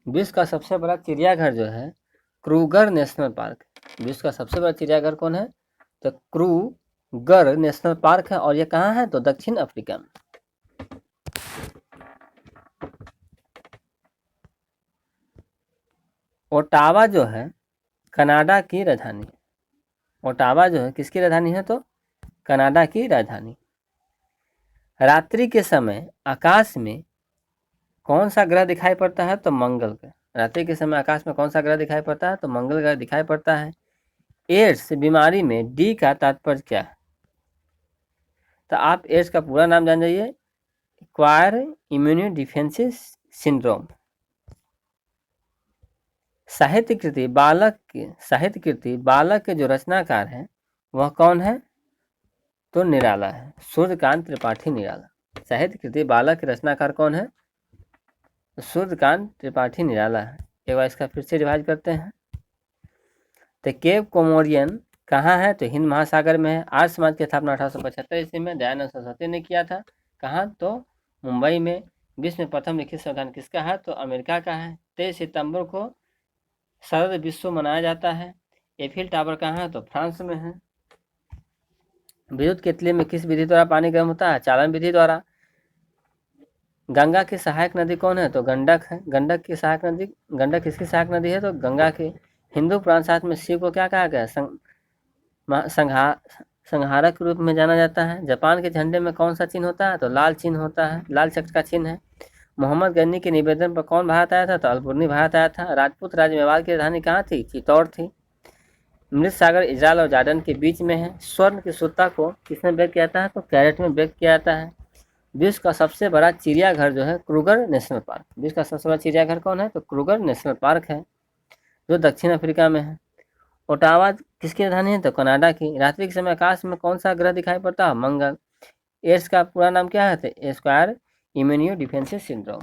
विश्व का सबसे बड़ा चिड़ियाघर जो है क्रूगर नेशनल पार्क। विश्व का सबसे बड़ा चिड़ियाघर कौन है, तो क्रूगर नेशनल पार्क है, और ये कहाँ है, तो दक्षिण अफ्रीका में। ओटावा जो है कनाडा की राजधानी है। ओटावा जो है किसकी राजधानी है, तो कनाडा की राजधानी। रात्रि के समय आकाश में कौन सा ग्रह दिखाई पड़ता है, तो मंगल ग्रह। रात्रि के समय आकाश में कौन सा ग्रह दिखाई पड़ता है, तो मंगल ग्रह दिखाई पड़ता है। एड्स बीमारी में डी का तात्पर्य क्या है, तो आप एड्स का पूरा नाम जान जाइए, एक्वायर इम्यूनो डिफेंसिस सिंड्रोम। साहित्य कृति बालक के जो रचनाकार हैं वह कौन है? तो निराला है, सूर्यकांत त्रिपाठी निराला। साहित्य कृति बालक के रचनाकार कौन है? सूर्यकांत त्रिपाठी निराला है। एक बार इसका फिर से रिवाइज करते हैं। तो केप कोमोरियन कहाँ है? तो हिंद महासागर में है। आर्य समाज की स्थापना 1875 ईस्वी में दयानंद सरस्वती ने किया था। कहाँ? तो मुंबई में। विश्व में प्रथम लिखित संविधान किसका है? तो अमेरिका का है। 23 सितंबर को शरद विश्व मनाया जाता है। एफिल टावर कहाँ है? तो फ्रांस में है। विद्युत केतली में किस विधि द्वारा पानी गर्म होता है? चालन विधि द्वारा। गंगा की सहायक नदी कौन है? तो गंडक है। गंडक किसकी सहायक नदी है? तो गंगा की। हिंदू पुराण शास्त्र में शिव को क्या कहा गया? संहारक के रूप में जाना जाता है। जापान के झंडे में कौन सा चिन्ह होता है? तो लाल चिन्ह होता है, लाल चक्र का चिन्ह है। मोहम्मद गनी के निवेदन पर कौन भारत आया था? तो अल्बुर्नी भारत आया था। राजपूत राज्य मेवाड़ की राजधानी कहाँ थी? चित्तौड़ थी। मृत सागर इजराइल और जॉर्डन के बीच में है। स्वर्ण की शुद्धता को किसमें व्यक्त किया जाता है? तो कैरेट में व्यक्त किया जाता है। विश्व का सबसे बड़ा चिड़ियाघर जो है क्रूगर नेशनल पार्क। विश्व का सबसे बड़ा चिड़ियाघर कौन है? तो क्रूगर नेशनल पार्क है, जो दक्षिण अफ्रीका में है। ओटावा किसकी राजधानी है? तो कनाडा की। रात्रि के समय आकाश में कौन सा ग्रह दिखाई पड़ता है? मंगल। एड्स का पूरा नाम क्या है? तो स्क्वायर इम्यूनो डिफेंसिव सिंड्रोम।